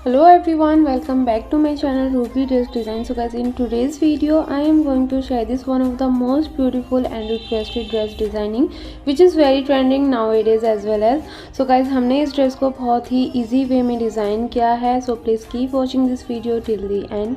Hello everyone, welcome back to my channel Ruby Dress Design. So guys, in today's video I am going to share this one of the most beautiful and requested dress designing which is very trending nowadays as well as. So guys, हमने इस dress को बहुत ही easy way में design किया है. So please keep watching this video till the end.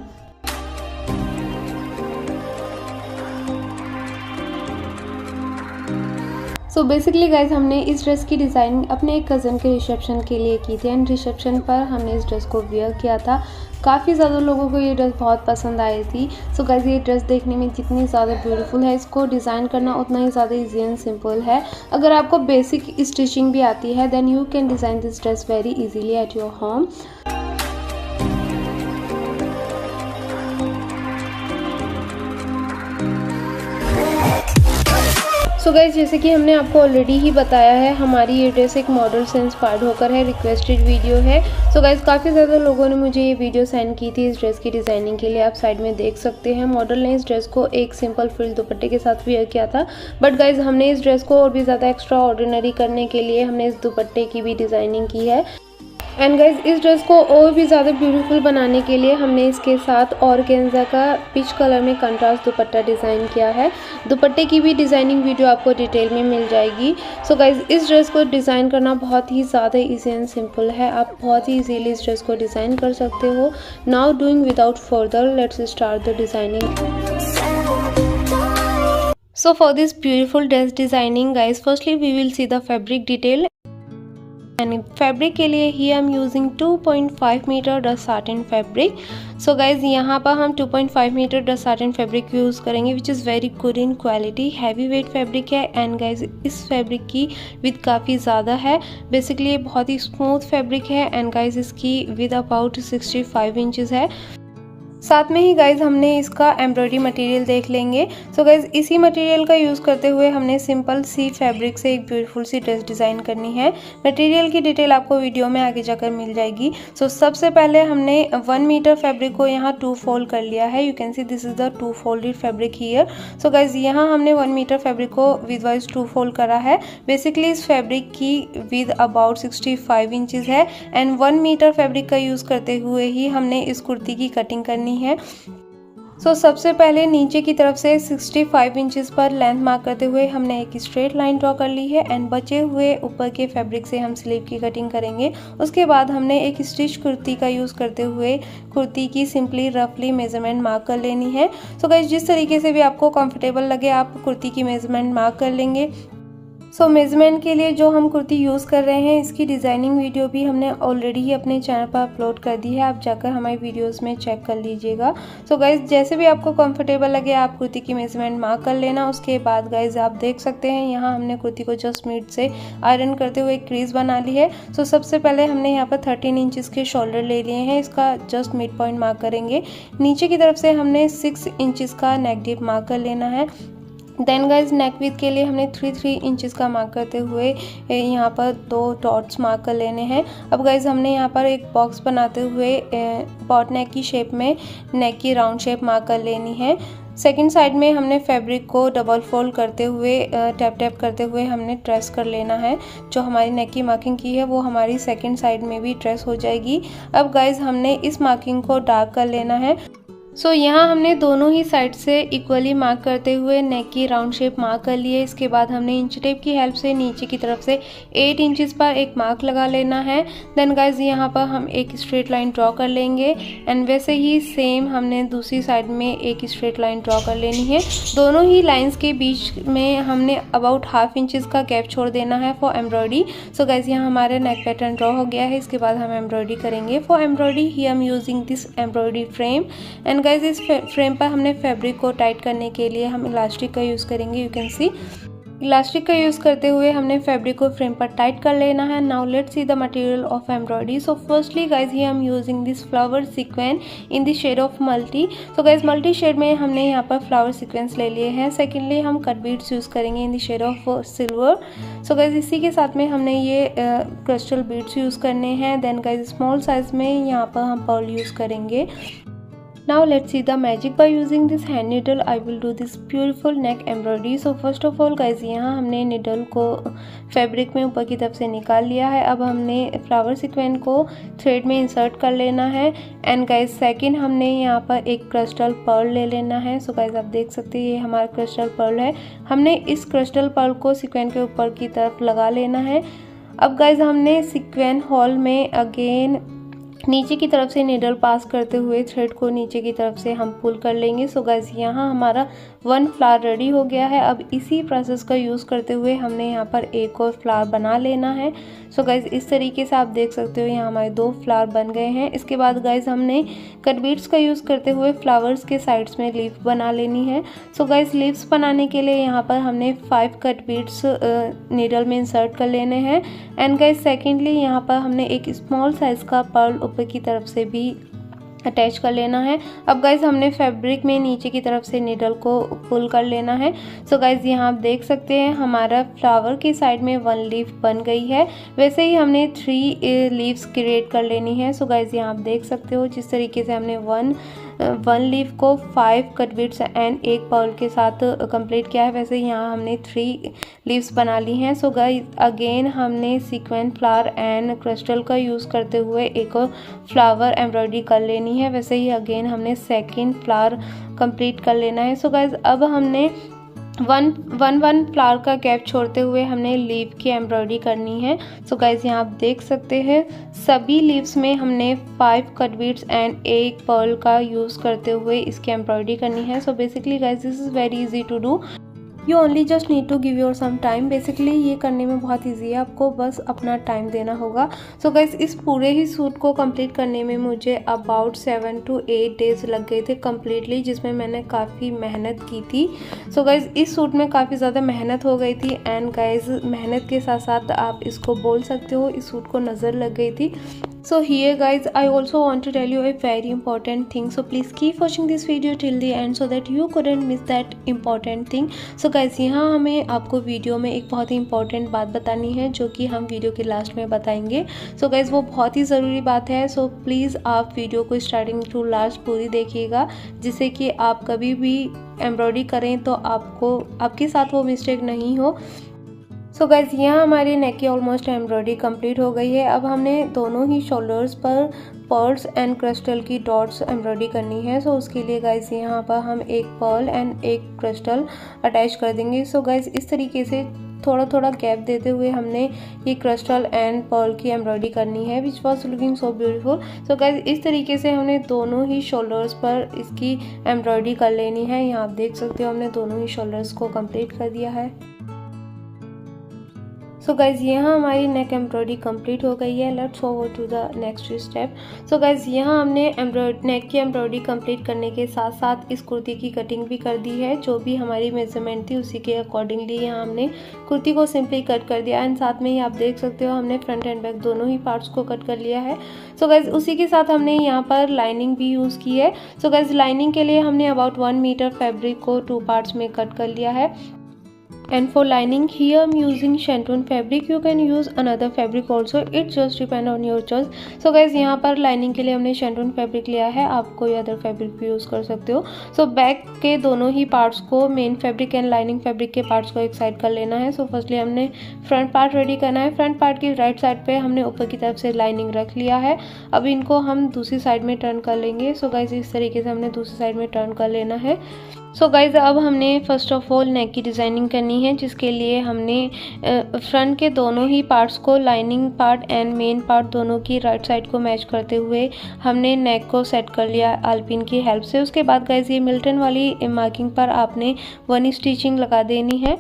So basically guys हमने इस dress की डिज़ाइनिंग अपने एक कज़न के रिसेप्शन के लिए की थी एंड रिसेप्शन पर हमने इस ड्रेस को वेयर किया था. काफ़ी ज़्यादा लोगों को ये ड्रेस बहुत पसंद आई थी. सो गाइज ये ड्रेस देखने में जितनी ज़्यादा ब्यूटीफुल है, इसको डिज़ाइन करना उतना ही ज़्यादा ईजी एंड सिंपल है. अगर आपको बेसिक स्टिचिंग भी आती है then you can design this dress very easily at your home. So guys जैसे कि हमने आपको ऑलरेडी ही बताया है, हमारी ये ड्रेस एक मॉडल से इंस्पायर्ड होकर है, रिक्वेस्टेड वीडियो है. सो गाइज काफ़ी ज़्यादा लोगों ने मुझे ये वीडियो सेंड की थी इस ड्रेस की डिज़ाइनिंग के लिए. आप साइड में देख सकते हैं मॉडल ने इस ड्रेस को एक सिंपल फ्रिल दुपट्टे के साथ वेयर किया था. बट गाइज हमने इस ड्रेस को और भी ज़्यादा एक्स्ट्रा ऑर्डिनरी करने के लिए हमने इस दुपट्टे की भी डिज़ाइनिंग की है. एंड गाइज इस ड्रेस को और भी ज़्यादा ब्यूटीफुल बनाने के लिए हमने इसके साथ ऑर्गेन्जा का पिच कलर में कंट्रास्ट दुपट्टा डिज़ाइन किया है. दुपट्टे की भी डिज़ाइनिंग वीडियो आपको डिटेल में मिल जाएगी. सो गाइज इस ड्रेस को डिज़ाइन करना बहुत ही ज़्यादा इजी एंड सिंपल है. आप बहुत ही इजीली इस ड्रेस को डिज़ाइन कर सकते हो. Now doing without further let's start the designing. So for this beautiful dress designing guys, firstly we will see the fabric detail. And fabric के लिए ही I am using 2.5 metre dress satin fabric. So guys यहाँ पर हम 2.5 metre dress satin fabric use करेंगे which is very good in quality. Heavy weight fabric है and guys इस fabric की विथ काफ़ी ज़्यादा है. बेसिकली ये बहुत ही स्मूथ फैब्रिक है एंड गाइज इसकी विथ अबाउट 65 इंचज़ है. साथ में ही गाइज हमने इसका एम्ब्रॉयडरी मटेरियल देख लेंगे. सो गाइज इसी मटेरियल का यूज़ करते हुए हमने सिंपल सी फैब्रिक से एक ब्यूटीफुल सी ड्रेस डिज़ाइन करनी है. मटेरियल की डिटेल आपको वीडियो में आगे जाकर मिल जाएगी. सो सबसे पहले हमने 1 मीटर फैब्रिक को यहाँ 2 फोल्ड कर लिया है. You can see this is the 2 folded fabric here. So guys यहाँ हमने 1 मीटर फैब्रिक को विद वाइज 2 फोल्ड करा है. बेसिकली इस फैब्रिक की विद अबाउट 65 इंचज़ है एंड 1 मीटर फैब्रिक का यूज़ करते हुए ही हमने इस कुर्ती की कटिंग करनी है. सो सबसे पहले नीचे की तरफ से 65 इंचज़ पर लेंथ मार्क करते हुए हमने एक स्ट्रेट लाइन ड्रॉ कर ली है एंड बचे हुए ऊपर के फैब्रिक से हम स्लीव की कटिंग करेंगे. उसके बाद हमने एक स्टिच कुर्ती का यूज़ करते हुए कुर्ती की सिंपली रफली मेजरमेंट मार्क कर लेनी है. सो गाइस जिस तरीके से भी आपको कंफर्टेबल लगे आप कुर्ती की मेजरमेंट मार्क कर लेंगे. सो मेजरमेंट के लिए जो हम कुर्ती यूज़ कर रहे हैं इसकी डिज़ाइनिंग वीडियो भी हमने ऑलरेडी ही अपने चैनल पर अपलोड कर दी है. आप जाकर हमारी वीडियोस में चेक कर लीजिएगा. सो गाइज जैसे भी आपको कंफर्टेबल लगे आप कुर्ती की मेजरमेंट मार्क कर लेना. उसके बाद गाइज आप देख सकते हैं यहाँ हमने कुर्ती को जस्ट मिड से आयरन करते हुए एक क्रीज बना ली है. सो सबसे पहले हमने यहाँ पर 13 इंचज़ के शोल्डर ले लिए हैं. इसका जस्ट मिड पॉइंट मार्क करेंगे. नीचे की तरफ से हमने 6 इंचज़ का नेक डीप मार्क कर लेना है. देन गाइज नेक विथ के लिए हमने 3 इंचज़ का मार्क करते हुए यहाँ पर 2 डॉट्स मार्क कर लेने हैं. अब गाइज हमने यहाँ पर एक बॉक्स बनाते हुए पॉट नेक की शेप में नेक की राउंड शेप मार्क कर लेनी है. सेकंड साइड में हमने फैब्रिक को डबल फोल्ड करते हुए टैप टैप करते हुए हमने ट्रेस कर लेना है. जो हमारी नेक की मार्किंग की है वो हमारी सेकंड साइड में भी ट्रेस हो जाएगी. अब गाइज हमने इस मार्किंग को डार्क कर लेना है. सो यहाँ हमने दोनों ही साइड से इक्वली मार्क करते हुए नेक की राउंड शेप मार्क कर ली है. इसके बाद हमने इंच टेप की हेल्प से नीचे की तरफ से 8 इंचज़ पर एक मार्क लगा लेना है. देन गाइज यहाँ पर हम एक स्ट्रेट लाइन ड्रॉ कर लेंगे एंड वैसे ही सेम हमने दूसरी साइड में एक स्ट्रेट लाइन ड्रॉ कर लेनी है. दोनों ही लाइंस के बीच में हमने अबाउट ½ इंचज़ का गैप छोड़ देना है फॉर एम्ब्रॉयडरी. सो गाइज यहाँ हमारा नेक पैटर्न ड्रॉ हो गया है. इसके बाद हम एम्ब्रॉयडरी करेंगे. For embroidery he I am using this embroidery frame and guys इस फ्रेम पर हमने फैब्रिक को टाइट करने के लिए हम इलास्टिक का यूज़ करेंगे. यू कैन सी इलास्टिक का यूज़ करते हुए हमने फैब्रिक को फ्रेम पर टाइट कर लेना है. Now let's see the material of embroidery. So firstly guys here I am using this flower sequence in the shade of multi. So guys multi shade में हमने यहाँ पर फ्लावर सीक्वेंस ले लिए हैं. सेकेंडली हम कट बीड्स यूज़ करेंगे in the shade of silver. So guys इसी के साथ में हमने ये क्रिस्टल बीड्स यूज़ करने हैं. देन गाइज स्मॉल साइज में यहाँ पर हम पर्ल यूज़ करेंगे. Now let's see the magic. By using this hand needle I will do this beautiful neck embroidery. So first of all guys, यहाँ हमने needle को फैब्रिक में ऊपर की तरफ से निकाल लिया है। अब हमने फ्लावर सीक्वेंस को थ्रेड में इंसर्ट कर लेना है। एंड गाइज सेकंड हमने यहाँ पर एक क्रिस्टल पर्ल ले लेना है। सो गाइज आप देख सकते हैं ये हमारा क्रिस्टल पर्ल है। हमने इस क्रिस्टल पर्ल को सीक्वेंस के ऊपर की तरफ लगा लेना है। अब गाइज हमने सीक्वेंस होल में अगेन नीचे की तरफ से निडल पास करते हुए थ्रेड को नीचे की तरफ से हम पुल कर लेंगे। सो गाइज यहाँ हमारा 1 फ्लावर रेडी हो गया है। अब इसी प्रोसेस का यूज़ करते हुए हमने यहाँ पर एक और फ्लावर बना लेना है। सो गाइज इस तरीके से आप देख सकते हो यहाँ हमारे 2 फ्लावर बन गए हैं। इसके बाद गाइज हमने कट बीड्स का यूज़ करते हुए फ्लावर्स के साइड्स में लीफ बना लेनी है। सो गाइज लीव्स बनाने के लिए यहाँ पर हमने 5 कट बीड्स नीडल में इंसर्ट कर लेने हैं। एंड गाइज सेकेंडली यहाँ पर हमने एक स्मॉल साइज़ का पर्ल ऊपर की तरफ से भी अटैच कर लेना है। अब गाइज हमने फैब्रिक में नीचे की तरफ से नीडल को पुल कर लेना है। सो गाइज यहाँ आप देख सकते हैं हमारा फ्लावर की साइड में 1 लीफ बन गई है। वैसे ही हमने 3 लीव्स क्रिएट कर लेनी है। सो गाइज यहाँ आप देख सकते हो जिस तरीके से हमने 1 लीफ को 5 कट बीड्स एंड एक पर्ल के साथ कंप्लीट किया है, वैसे यहाँ हमने 3 लीव्स बना ली हैं। सो गाइज अगेन हमने सीक्वेंस फ्लावर एंड क्रिस्टल का यूज़ करते हुए एक और फ्लावर एम्ब्रॉयडरी कर लेनी है। वैसे ही अगेन हमने सेकंड फ्लावर कंप्लीट कर लेना है। सो गाइज अब हमने वन फ्लावर का गैप छोड़ते हुए हमने लीव की एम्ब्रॉयडरी करनी है। सो गाइज यहाँ आप देख सकते हैं सभी लीव्स में हमने 5 कट बीड्स एंड एक पर्ल का यूज़ करते हुए इसकी एम्ब्रॉयडरी करनी है। So basically guys this is very easy to do, you only just need to give your some time. Basically ये करने में बहुत ईजी है, आपको बस अपना टाइम देना होगा। सो गाइज इस पूरे ही सूट को कंप्लीट करने में मुझे अबाउट 7 to 8 डेज़ लग गए थे कम्प्लीटली, जिसमें मैंने काफ़ी मेहनत की थी। सो गाइज इस सूट में काफ़ी ज़्यादा मेहनत हो गई थी। एंड गाइज मेहनत के साथ साथ आप इसको बोल सकते हो इस सूट को नज़र लग गई थी। So here guys I also want to tell you a very important thing, so please keep watching this video till the end so that you couldn't miss that important thing. So guys यहाँ हमें आपको video में एक बहुत ही important बात बतानी है जो कि हम वीडियो के लास्ट में बताएंगे। सो गाइज वो बहुत ही ज़रूरी बात है। सो प्लीज़ आप वीडियो को स्टार्टिंग टू लास्ट पूरी देखिएगा, जिससे कि आप कभी भी एम्ब्रॉयडरी करें तो आपके साथ वो मिस्टेक नहीं हो। सो गाइज यहाँ हमारी नेक की ऑलमोस्ट एम्ब्रॉयडरी कंप्लीट हो गई है। अब हमने दोनों ही शोल्डर्स पर पर्ल्स एंड क्रिस्टल की डॉट्स एम्ब्रॉयडरी करनी है। सो उसके लिए गाइज यहाँ पर हम एक पर्ल एंड एक क्रिस्टल अटैच कर देंगे। सो गाइज इस तरीके से थोड़ा थोड़ा गैप देते हुए हमने ये क्रिस्टल एंड पर्ल की एम्ब्रॉयडरी करनी है, which was looking so beautiful. So guys इस तरीके से हमने दोनों ही शोल्डर्स पर इसकी एम्ब्रॉयडरी कर लेनी है। यहाँ आप देख सकते हो हमने दोनों ही शोल्डर्स को कंप्लीट कर दिया है। सो गाइज यहाँ हमारी नेक एम्ब्रॉयडरी कंप्लीट हो गई है। Let's forward to the next step. So guys यहाँ हमने नेक की एम्ब्रॉयडरी कंप्लीट करने के साथ साथ इस कुर्ती की कटिंग भी कर दी है। जो भी हमारी मेजरमेंट थी उसी के अकॉर्डिंगली यहाँ हमने कुर्ती को सिंपली कट कर दिया। एंड साथ में ही आप देख सकते हो हमने फ्रंट एंड बैक दोनों ही पार्ट्स को कट कर लिया है। सो गाइज उसी के साथ हमने यहाँ पर लाइनिंग भी यूज़ की है। सो गाइज लाइनिंग के लिए हमने अबाउट 1 मीटर फैब्रिक को 2 पार्ट्स में कट कर लिया है। And for lining here I'm using shantung fabric, you can use another fabric also, it just depend on your choice. So guys यहाँ पर लाइनिंग के लिए हमने shantung fabric लिया है, आप कोई अदर फैब्रिक भी यूज़ कर सकते हो। सो बैक के दोनों ही पार्ट्स को main fabric and lining fabric के पार्ट्स को एक साइड कर लेना है। सो फर्स्टली हमने फ्रंट पार्ट रेडी करना है। फ्रंट पार्ट की राइट साइड पे हमने ऊपर की तरफ से लाइनिंग रख लिया है। अब इनको हम दूसरी साइड में टर्न कर लेंगे। सो गाइज इस तरीके से हमने दूसरी साइड में टर्न कर लेना है। सो गाइज अब हमने फर्स्ट ऑफ ऑल नेक की डिज़ाइनिंग करनी है, जिसके लिए हमने फ्रंट के दोनों ही पार्ट्स को lining part and main part दोनों की राइट साइड को मैच करते हुए हमने नेक को सेट कर लिया आलपिन की हेल्प से। उसके बाद गाइज ये मिल्टन वाली मार्किंग पर आपने 1 स्टिचिंग लगा देनी है।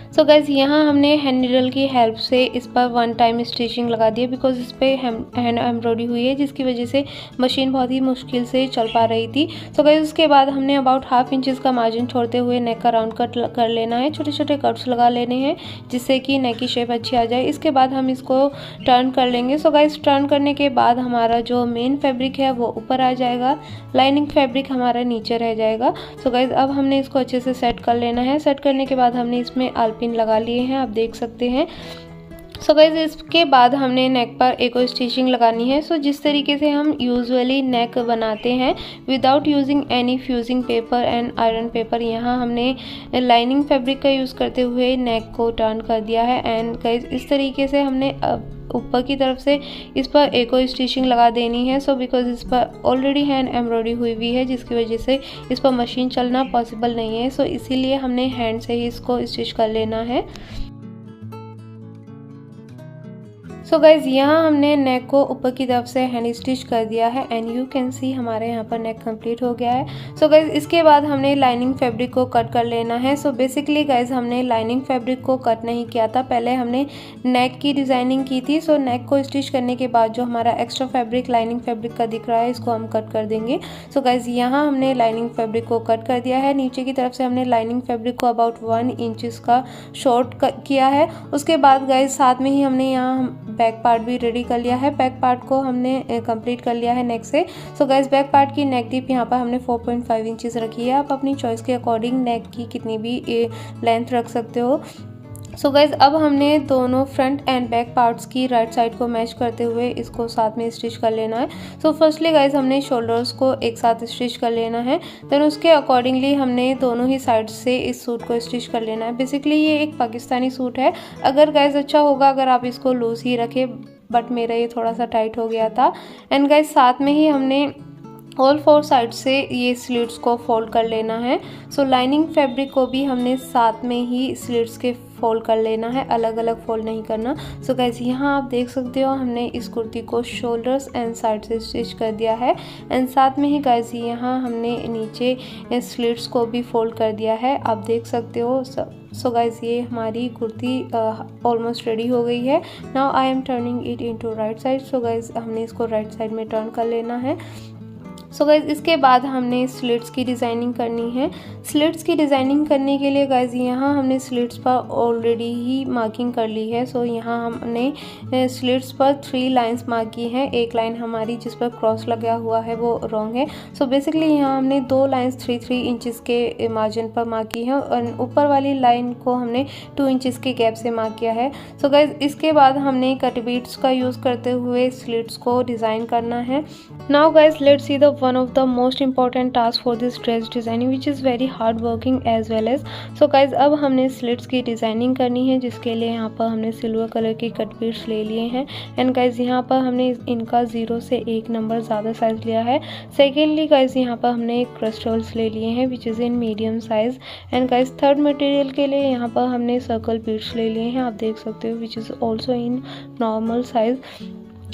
सो गाइज यहाँ हमने हैंड नीडल की हेल्प से इस पर 1 टाइम स्टिचिंग लगा दी है, बिकॉज इस पर हैंड एम्ब्रॉयडरी हुई है, जिसकी वजह से मशीन बहुत ही मुश्किल से चल पा रही थी। सो गाइज उसके बाद हमने अबाउट 1/2 इंच का मार्जिन छोड़ते हुए नेक का राउंड कट कर लेना है। छोटे छोटे कट्स लगा लेने हैं जिससे कि नेक की शेप अच्छी आ जाए। इसके बाद हम इसको टर्न कर लेंगे। सो गाइज टर्न करने के बाद हमारा जो मेन फैब्रिक है वो ऊपर आ जाएगा, लाइनिंग फैब्रिक हमारा नीचे रह जाएगा। सो गाइज अब हमने इसको अच्छे से सेट कर लेना है। सेट करने के बाद हमने इसमें आलपिन लगा लिए हैं, आप देख सकते हैं। सो गाइज इसके बाद हमने नेक पर एक और स्टिचिंग लगानी है। सो जिस तरीके से हम यूजुअली नेक बनाते हैं without using any fusing paper and iron paper, यहाँ हमने लाइनिंग फैब्रिक का यूज़ करते हुए नेक को टर्न कर दिया है। एंड गाइज इस तरीके से हमने ऊपर की तरफ से इस पर एक और स्टिचिंग लगा देनी है। सो बिकॉज इस पर ऑलरेडी हैंड एम्ब्रॉयडरी हुई हुई है, जिसकी वजह से इस पर मशीन चलना पॉसिबल नहीं है। सो इसीलिए हमने हैंड से ही इसको स्टिच कर लेना है। सो गाइज यहाँ हमने नेक को ऊपर की तरफ से हैंड स्टिच कर दिया है एंड यू कैन सी हमारे यहाँ पर नेक कंप्लीट हो गया है। सो गाइज इसके बाद हमने लाइनिंग फैब्रिक को कट कर लेना है। सो बेसिकली गाइज हमने लाइनिंग फैब्रिक को कट नहीं किया था, पहले हमने नेक की डिज़ाइनिंग की थी। सो नेक को स्टिच करने के बाद जो हमारा एक्स्ट्रा फैब्रिक लाइनिंग फैब्रिक का दिख रहा है इसको हम कट कर देंगे। सो गाइज यहाँ हमने लाइनिंग फैब्रिक को कट कर दिया है। नीचे की तरफ से हमने लाइनिंग फैब्रिक को अबाउट 1 इंच का शॉर्ट किया है। उसके बाद गाइज साथ में ही हमने यहाँ बैक पार्ट भी रेडी कर लिया है। बैक पार्ट को हमने कंप्लीट कर लिया है नेक से। सो गाइज बैक पार्ट की नेक डीप यहाँ पर हमने 4.5 इंचेस रखी है। आप अपनी चॉइस के अकॉर्डिंग नेक की कितनी भी लेंथ रख सकते हो। सो गाइज अब हमने दोनों फ्रंट एंड बैक पार्ट्स की राइट साइड को मैच करते हुए इसको साथ में स्टिच कर लेना है। सो फर्स्टली गाइज हमने शोल्डर्स को एक साथ स्टिच कर लेना है, देन उसके अकॉर्डिंगली हमने दोनों ही साइड से इस सूट को स्टिच कर लेना है। बेसिकली ये एक पाकिस्तानी सूट है। अगर गाइज अच्छा होगा अगर आप इसको लूज ही रखें, बट मेरा ये थोड़ा सा टाइट हो गया था। एंड गाइज साथ में ही हमने ऑल 4 साइड से ये स्लिट्स को फोल्ड कर लेना है। सो लाइनिंग फैब्रिक को भी हमने साथ में ही स्लिट्स के फोल्ड कर लेना है, अलग अलग फोल्ड नहीं करना। सो गाइज यहाँ आप देख सकते हो हमने इस कुर्ती को शोल्डर्स एंड साइड से स्टिच कर दिया है एंड साथ में ही गाइज यहाँ हमने नीचे स्लिट्स को भी फोल्ड कर दिया है, आप देख सकते हो। सो गाइज ये हमारी कुर्ती ऑलमोस्ट रेडी हो गई है। Now I am turning it into right side. So guys हमने इसको राइट साइड में टर्न कर लेना है। सो गाइज इसके बाद हमने स्लिट्स की डिज़ाइनिंग करनी है। स्लिट्स की डिज़ाइनिंग करने के लिए गाइज यहाँ हमने स्लिट्स पर ऑलरेडी ही मार्किंग कर ली है। सो यहाँ हमने स्लिट्स पर 3 लाइंस मार्क की हैं। एक लाइन हमारी जिस पर क्रॉस लगा हुआ है वो रॉन्ग है। सो बेसिकली यहाँ हमने 2 लाइंस 3 इंचेस के मार्जिन पर मार्क की है और ऊपर वाली लाइन को हमने 2 इंचेस के गैप से मार्क किया है। सो गाइज इसके बाद हमने कट बीट्स का यूज़ करते हुए स्लिट्स को डिज़ाइन करना है। Now guys let's see the one of the most important task for this dress designing which is very hard working as well as। so guys अब हमने स्लिट्स की designing करनी है, जिसके लिए यहाँ पर हमने सिल्वर कलर की कट बीट्स ले लिए हैं एंड गाइज यहाँ पर हमने इनका 0 से 1 नंबर ज़्यादा साइज़ लिया है। सेकेंडली गाइज यहाँ पर हमने क्रिस्टल्स ले लिए हैं which is in medium size and guys third material के लिए यहाँ पर हमने सर्कल बीट्स ले लिए हैं, आप देख सकते हो which is also in normal size.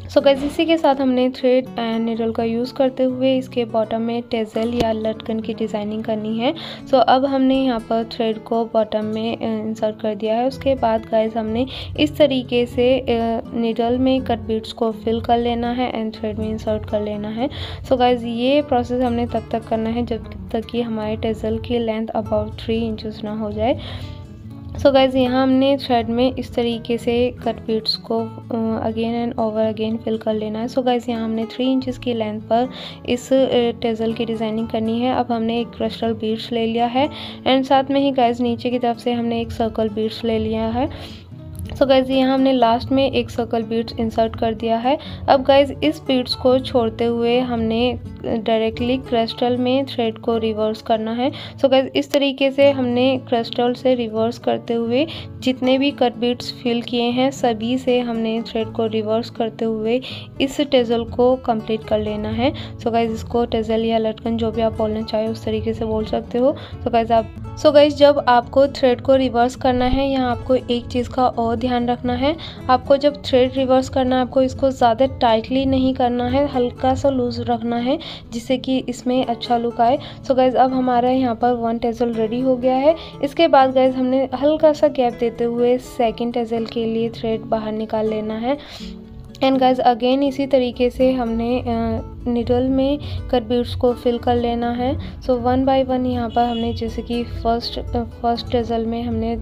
So guys इसी के साथ हमने थ्रेड एंड निडल का यूज़ करते हुए इसके बॉटम में टेजल या लटकन की डिज़ाइनिंग करनी है। सो अब हमने यहाँ पर थ्रेड को बॉटम में इंसर्ट कर दिया है। उसके बाद गाइस हमने इस तरीके से निडल में कट बीट्स को फिल कर लेना है एंड थ्रेड में इंसर्ट कर लेना है। सो गाइस ये प्रोसेस हमने तब तक करना है जब तक कि हमारे टेजल की लेंथ अबाउट 3 इंचेस ना हो जाए। सो गाइज यहाँ हमने थ्रेड में इस तरीके से कट बीट्स को again and over again fill कर लेना है। सो गाइज यहाँ हमने 3 इंचेस की लेंथ पर इस टेजल की डिज़ाइनिंग करनी है। अब हमने एक क्रिस्टल बीट्स ले लिया है एंड साथ में ही गाइज नीचे की तरफ से हमने एक सर्कल बीट्स ले लिया है। सो गाइज यहाँ हमने लास्ट में एक सर्कल बीट्स इंसर्ट कर दिया है। अब गाइज इस बीट्स को छोड़ते हुए हमने डायरेक्टली क्रिस्टल में थ्रेड को रिवर्स करना है। सो गाइज इस तरीके से हमने क्रिस्टल से रिवर्स करते हुए जितने भी कट बीट्स फिल किए हैं सभी से हमने थ्रेड को रिवर्स करते हुए इस टेजल को कंप्लीट कर लेना है। सो गाइज इसको टेजल या लटकन जो भी आप बोलना चाहे उस तरीके से बोल सकते हो। सो गाइज जब आपको थ्रेड को रिवर्स करना है यहाँ आपको एक चीज़ का और ध्यान रखना है। आपको जब थ्रेड रिवर्स करना है आपको इसको ज़्यादा टाइटली नहीं करना है, हल्का सा लूज रखना है जिससे कि इसमें अच्छा लुक आए। सो गाइज अब हमारा यहाँ पर 1 टेजल रेडी हो गया है। इसके बाद गाइज हमने हल्का सा गैप देते हुए सेकंड टेजल के लिए थ्रेड बाहर निकाल लेना है एंड गाइज अगेन इसी तरीके से हमने निडल में कट बीट्स को फिल कर लेना है। सो 1 बाय 1 यहाँ पर हमने जैसे कि फर्स्ट टेजल में हमने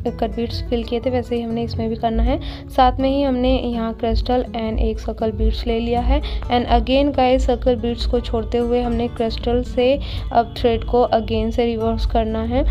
कट बीट्स फिल किए थे वैसे ही हमने इसमें भी करना है। साथ में ही हमने यहाँ क्रिस्टल एंड एक सर्कल बीट्स ले लिया है and again guys circle beads को छोड़ते हुए हमने क्रिस्टल से अब थ्रेड को अगेन से रिवर्स करना है।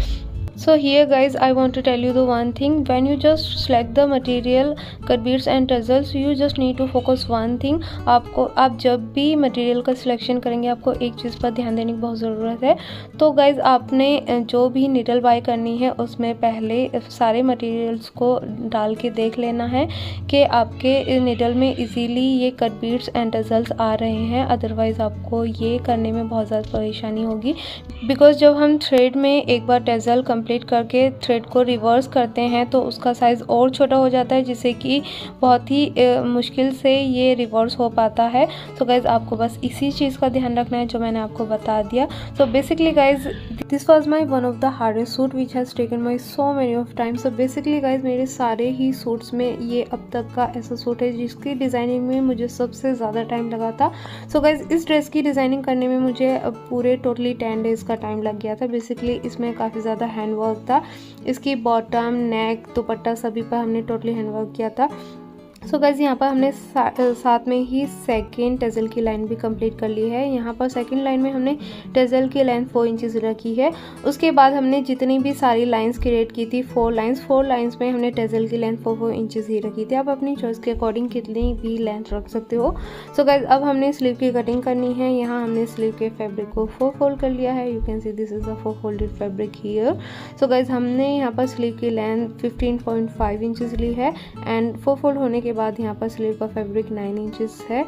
So here guys, I want to tell you the one thing. When you just select the material cut beads and tassels, you just need to focus one thing. आप जब भी material का selection करेंगे आपको एक चीज़ पर ध्यान देने की बहुत ज़रूरत है। तो गाइज आपने जो भी नीडल बाय करनी है उसमें पहले सारे मटेरियल्स को डाल के देख लेना है कि आपके नीडल में इजीली ये कट बीड्स एंड टैसल्स आ रहे हैं, अदरवाइज़ आपको ये करने में बहुत ज़्यादा परेशानी होगी। बिकॉज जब हम थ्रेड में एक बार टैसल कंप्लीट करके थ्रेड को रिवर्स करते हैं तो उसका साइज़ और छोटा हो जाता है, जिससे कि बहुत ही मुश्किल से ये रिवर्स हो पाता है। सो गाइज़ आपको बस इसी चीज़ का ध्यान रखना है जो मैंने आपको बता दिया। So basically guys this was my one of the hardest suit which has taken my so many of time. So basically guys मेरे सारे ही सूट्स में ये अब तक का ऐसा सूट है जिसकी डिज़ाइनिंग में मुझे सबसे ज़्यादा टाइम लगा था। सो गाइज़ इस ड्रेस की डिज़ाइनिंग करने में मुझे पूरे टोटली 10 डेज़ का टाइम लग गया था। बेसिकली इसमें काफ़ी ज़्यादा हैंड वर्क था, इसकी बॉटम, नेक, दुपट्टा सभी पर हमने टोटली हैंड वर्क किया था। सो गाइज यहाँ पर हमने साथ में ही सेकेंड टैसल की लाइन भी कंप्लीट कर ली है। यहाँ पर सेकेंड लाइन में हमने टैसल की लेंथ 4 इंचज़ रखी है। उसके बाद हमने जितनी भी सारी लाइंस क्रिएट की थी 4 लाइंस में हमने टैसल की लेंथ 4 इंचज़ ही रखी थी। आप अपनी चॉइस के अकॉर्डिंग कितनी भी लेंथ रख सकते हो। सो गाइज अब हमने स्लीव की कटिंग करनी है। यहाँ हमने स्लीव के फैब्रिक को 4 फोल्ड कर लिया है। You can see this is a 4 folded fabric here. So guys हमने यहाँ पर स्लीव की लेंथ 15.5 इंचज़ ली है एंड 4 फोल्ड होने के बाद यहाँ पर स्लीव का फैब्रिक 9 इंचेस है।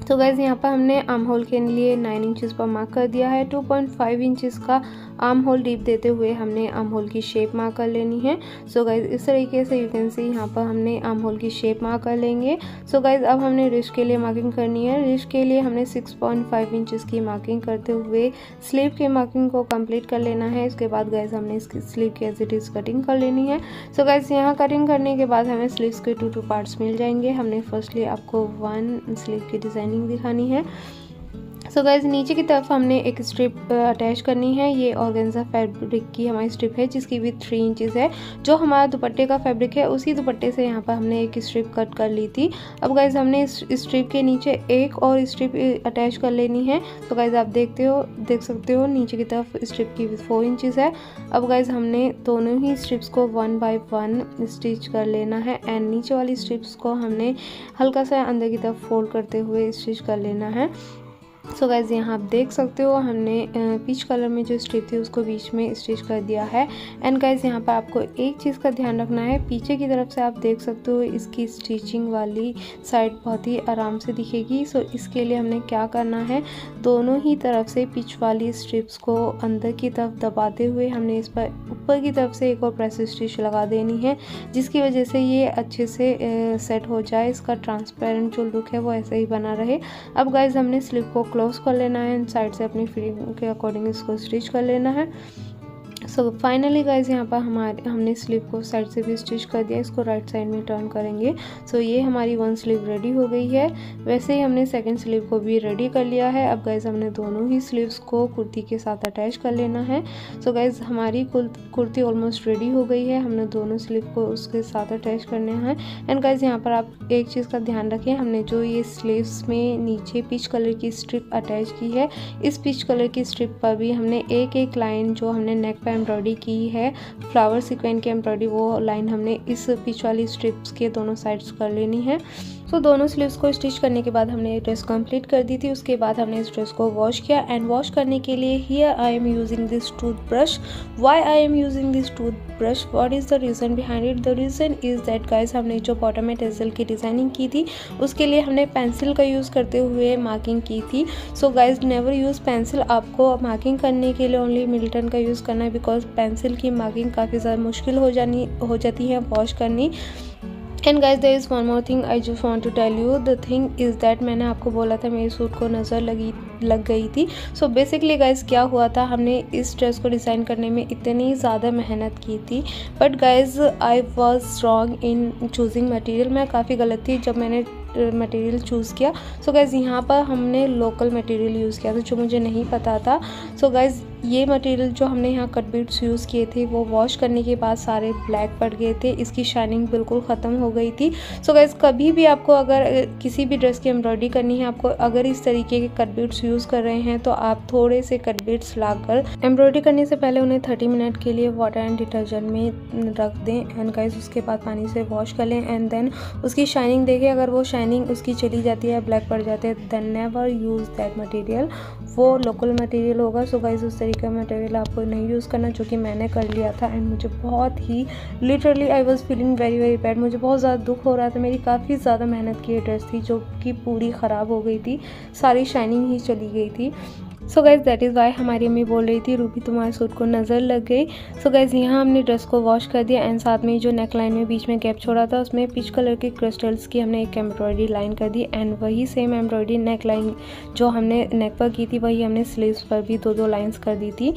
तो गाइज यहाँ पर हमने आर्म होल के लिए 9 इंचेस पर मार्क कर दिया है। 2.5 इंचेस का आर्म होल डीप देते हुए हमने आर्म होल की शेप मार्क कर लेनी है। सो गाइज इस तरीके से यू कैन सी यहाँ पर हमने आर्म होल की शेप मार्क कर लेंगे। सो गाइज अब हमने रिस्ट के लिए मार्किंग करनी है। रिस्ट के लिए हमने 6.5 इंचेस की मार्किंग करते हुए स्लीव के मार्किंग को कंप्लीट कर लेना है। इसके बाद गाइज हमने इसकी स्लीव की एज इट इज़ कटिंग कर लेनी है। सो गाइज यहाँ कटिंग करने के बाद हमें स्लीव्स के 2 पार्ट्स मिल जाएंगे। हमने फर्स्टली आपको 1 स्लीव की डिज़ाइनिंग दिखानी है। सो गाइज नीचे की तरफ हमने एक स्ट्रिप अटैच करनी है। ये ऑर्गेन्जा फैब्रिक की हमारी स्ट्रिप है जिसकी भी 3 इंचेस है। जो हमारा दुपट्टे का फैब्रिक है उसी दुपट्टे से यहाँ पर हमने एक स्ट्रिप कट कर ली थी। अब गाइज हमने इस स्ट्रिप के नीचे एक और स्ट्रिप अटैच कर लेनी है। तो गाइज आप देख सकते हो नीचे की तरफ स्ट्रिप की 4 इंचेस है। अब गाइज हमने दोनों ही स्ट्रिप्स को 1 बाय 1 स्टिच कर लेना है एंड नीचे वाली स्ट्रिप्स को हमने हल्का सा अंदर की तरफ फोल्ड करते हुए स्टिच कर लेना है। सो गाइज यहाँ आप देख सकते हो हमने पीच कलर में जो स्ट्रिप थी उसको बीच में स्टिच कर दिया है। एंड गाइज यहाँ पर आपको एक चीज़ का ध्यान रखना है, पीछे की तरफ से आप देख सकते हो इसकी स्टिचिंग वाली साइड बहुत ही आराम से दिखेगी। सो इसके लिए हमने क्या करना है, दोनों ही तरफ से पिच वाली स्ट्रिप्स को अंदर की तरफ दबाते हुए हमने इस पर ऊपर की तरफ से एक और प्रेस स्टिच लगा देनी है, जिसकी वजह से ये अच्छे से सेट हो जाए। इसका ट्रांसपेरेंट जो लुक है वो ऐसे ही बना रहे। अब गाइज हमने स्लीव को क्लोज कर लेना है एंड साइड से अपनी फिटिंग के अकॉर्डिंग इसको स्टिच कर लेना है। सो फाइनली गाइज यहाँ पर हमने स्लीव को साइड से भी स्टिच कर दिया। इसको राइट साइड में टर्न करेंगे। सो ये हमारी 1 स्लीव रेडी हो गई है। वैसे ही हमने सेकंड स्लीव को भी रेडी कर लिया है। अब गाइज हमने दोनों ही स्लीव्स को कुर्ती के साथ अटैच कर लेना है। सो गाइज हमारी कुर्ती ऑलमोस्ट रेडी हो गई है। हमने दोनों स्लीव को उसके साथ अटैच करने हैं। एंड गाइज यहाँ पर आप एक चीज़ का ध्यान रखें, हमने जो ये स्लीव्स में नीचे पीच कलर की स्ट्रिप अटैच की है, इस पीच कलर की स्ट्रिप पर भी हमने एक लाइन जो हमने नेक पे एम्ब्रॉयडरी की है फ्लावर सीक्वेंस की एम्ब्रॉयडरी, वो लाइन हमने इस पीच वाली स्ट्रिप्स के दोनों साइड्स कर लेनी है। तो दोनों स्लीव्स को स्टिच करने के बाद हमने ये ड्रेस कंप्लीट कर दी थी। उसके बाद हमने इस ड्रेस को वॉश किया एंड वॉश करने के लिए here I am using this toothbrush. Why I am using this toothbrush, what is the reason behind it? The reason is that guys हमने जो बॉटम में टैसल की डिज़ाइनिंग की थी उसके लिए हमने पेंसिल का यूज़ करते हुए मार्किंग की थी। So guys never use pencil, आपको मार्किंग करने के लिए ओनली मिल्टन का यूज़ करना है, बिकॉज पेंसिल की मार्किंग काफ़ी ज़्यादा मुश्किल हो जाती है वॉश करनी। And guys there is one more thing I just want to tell you, the thing is that मैंने आपको बोला था मेरे सूट को नज़र लग गई थी। सो बेसिकली गाइज क्या हुआ था, हमने इस ड्रेस को डिज़ाइन करने में इतनी ज़्यादा मेहनत की थी, but guys I was wrong in choosing material. मैं काफ़ी गलत थी जब मैंने मटेरियल चूज़ किया। सो गाइज यहाँ पर हमने लोकल मटेरियल यूज़ किया था जो मुझे नहीं पता था। सो गाइज ये मटेरियल जो हमने यहाँ कट बीट्स यूज़ किए थे वो वॉश करने के बाद सारे ब्लैक पड़ गए थे, इसकी शाइनिंग बिल्कुल ख़त्म हो गई थी। सो गाइस कभी भी आपको अगर किसी भी ड्रेस की एम्ब्रॉयडरी करनी है, आपको अगर इस तरीके के कट बीट्स यूज़ कर रहे हैं तो आप थोड़े से कट बीट्स लाकर एम्ब्रॉयडरी करने से पहले उन्हें 30 मिनट के लिए वाटर एंड डिटर्जेंट में रख दें एंड गाइस उसके बाद पानी से वॉश कर लें एंड देन उसकी शाइनिंग देखें। अगर वो शाइनिंग उसकी चली जाती है, ब्लैक पड़ जाते हैं, then never use that material, वो लोकल मटेरियल होगा। सो गाइस उस तरीके का मटेरियल आपको नहीं यूज़ करना, जो कि मैंने कर लिया था एंड मुझे बहुत ही literally I was feeling very very bad. मुझे बहुत ज़्यादा दुख हो रहा था, मेरी काफ़ी ज़्यादा मेहनत की ड्रेस थी जो कि पूरी ख़राब हो गई थी, सारी शाइनिंग ही चली गई थी। So guys that is why हमारी अम्मी बोल रही थी रूबी तुम्हारे सूट को नज़र लग गई। सो गाइज़ यहाँ हमने ड्रेस को वॉश कर दिया एंड साथ में जो नेक लाइन में बीच में गैप छोड़ा था उसमें पीच कलर के क्रिस्टल्स की हमने एक एम्ब्रॉयडरी लाइन कर दी एंड वही सेम एम्ब्रॉयडरी नेक लाइन जो हमने नेक पर की थी वही हमने स्लीव्स पर भी 2-2 लाइन्स कर दी थी।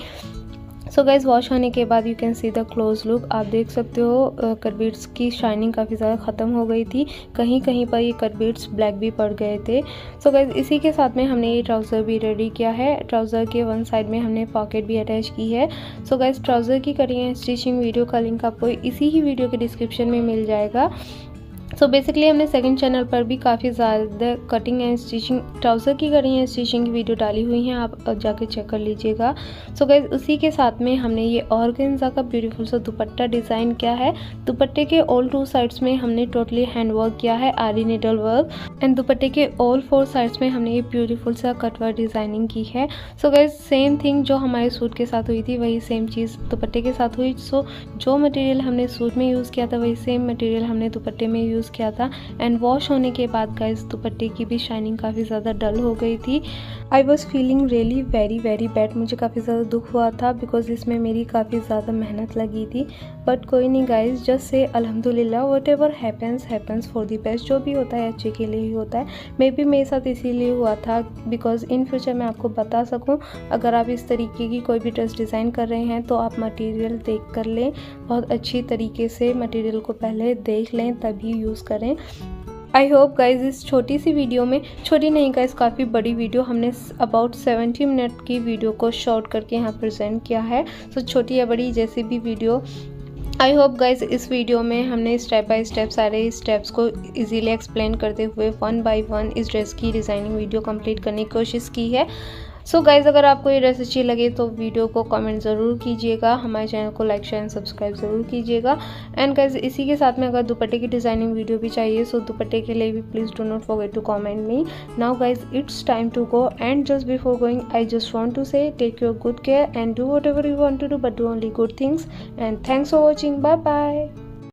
सो गाइज़ वॉश होने के बाद you can see the close look. आप देख सकते हो कट बीट्स की शाइनिंग काफ़ी ज़्यादा ख़त्म हो गई थी, कहीं कहीं पर ये कट बीट्स ब्लैक भी पड़ गए थे। सो गाइज़ इसी के साथ में हमने ये ट्राउज़र भी रेडी किया है। ट्राउज़र के वन साइड में हमने पॉकेट भी अटैच की है। सो गाइज़ ट्राउज़र की कटिंग एंड स्टिचिंग वीडियो का लिंक आपको इसी ही वीडियो के डिस्क्रिप्शन में मिल जाएगा। सो बेसिकली हमने सेकंड चैनल पर भी काफ़ी ज़्यादा कटिंग एंड स्टिचिंग, ट्राउज़र की कटिंग एंड स्टिचिंग की वीडियो डाली हुई हैं, आप जाके चेक कर लीजिएगा। सो गाइस उसी के साथ में हमने ये ऑर्गेन्जा का ब्यूटीफुल सा दुपट्टा डिज़ाइन किया है। दुपट्टे के ऑल 2 साइड्स में हमने टोटली हैंड वर्क किया है, आरी नीडल वर्क, एंड दुपट्टे के ऑल 4 साइड्स में हमने ये ब्यूटीफुल सा कटवर्क डिज़ाइनिंग की है। सो गाइस सेम थिंग जो हमारे सूट के साथ हुई थी वही सेम चीज़ दुपट्टे के साथ हुई। सो जो मटेरियल हमने सूट में यूज़ किया था वही सेम मटेरियल हमने दुपट्टे में यूज़ किया था एंड वॉश होने के बाद गाइस दुपट्टे की भी शाइनिंग काफ़ी ज़्यादा डल हो गई थी। I was feeling really very very bad, मुझे काफ़ी ज़्यादा दुख हुआ था बिकॉज इसमें मेरी काफ़ी ज़्यादा मेहनत लगी थी। बट कोई नहीं गाइस, जस्ट से अल्हम्दुलिल्लाह, what ever happens for the best. जो भी होता है अच्छे के लिए ही होता है। मे बी मेरे साथ इसीलिए हुआ था बिकॉज इन फ्यूचर मैं आपको बता सकूँ, अगर आप इस तरीके की कोई भी ड्रेस डिज़ाइन कर रहे हैं तो आप मटेरियल देख कर लें, बहुत अच्छी तरीके से मटेरियल को पहले देख लें तभी यूज़ करें। आई होप गाइज इस छोटी सी वीडियो में, छोटी नहीं गाइज काफ़ी बड़ी वीडियो, हमने अबाउट 70 मिनट की वीडियो को शॉर्ट करके यहाँ प्रेजेंट किया है। सो छोटी या बड़ी जैसी भी वीडियो, आई होप गाइज इस वीडियो में हमने स्टेप बाय स्टेप सारे स्टेप्स को इजीली एक्सप्लेन करते हुए 1 बाय 1 इस ड्रेस की डिज़ाइनिंग वीडियो कंप्लीट करने की कोशिश की है। सो गाइज़ अगर आपको ये ड्रेस अच्छी लगे तो वीडियो को कमेंट ज़रूर कीजिएगा, हमारे चैनल को लाइक शेयर एंड सब्सक्राइब ज़रूर कीजिएगा। एंड गाइज़ इसी के साथ में अगर दुपट्टे की डिज़ाइनिंग वीडियो भी चाहिए सो दुपट्टे के लिए भी please do not forget to comment me. Now guys it's time to go and just before going I just want to say take your good care and do whatever you want to do but do only good things and thanks for watching. Bye bye.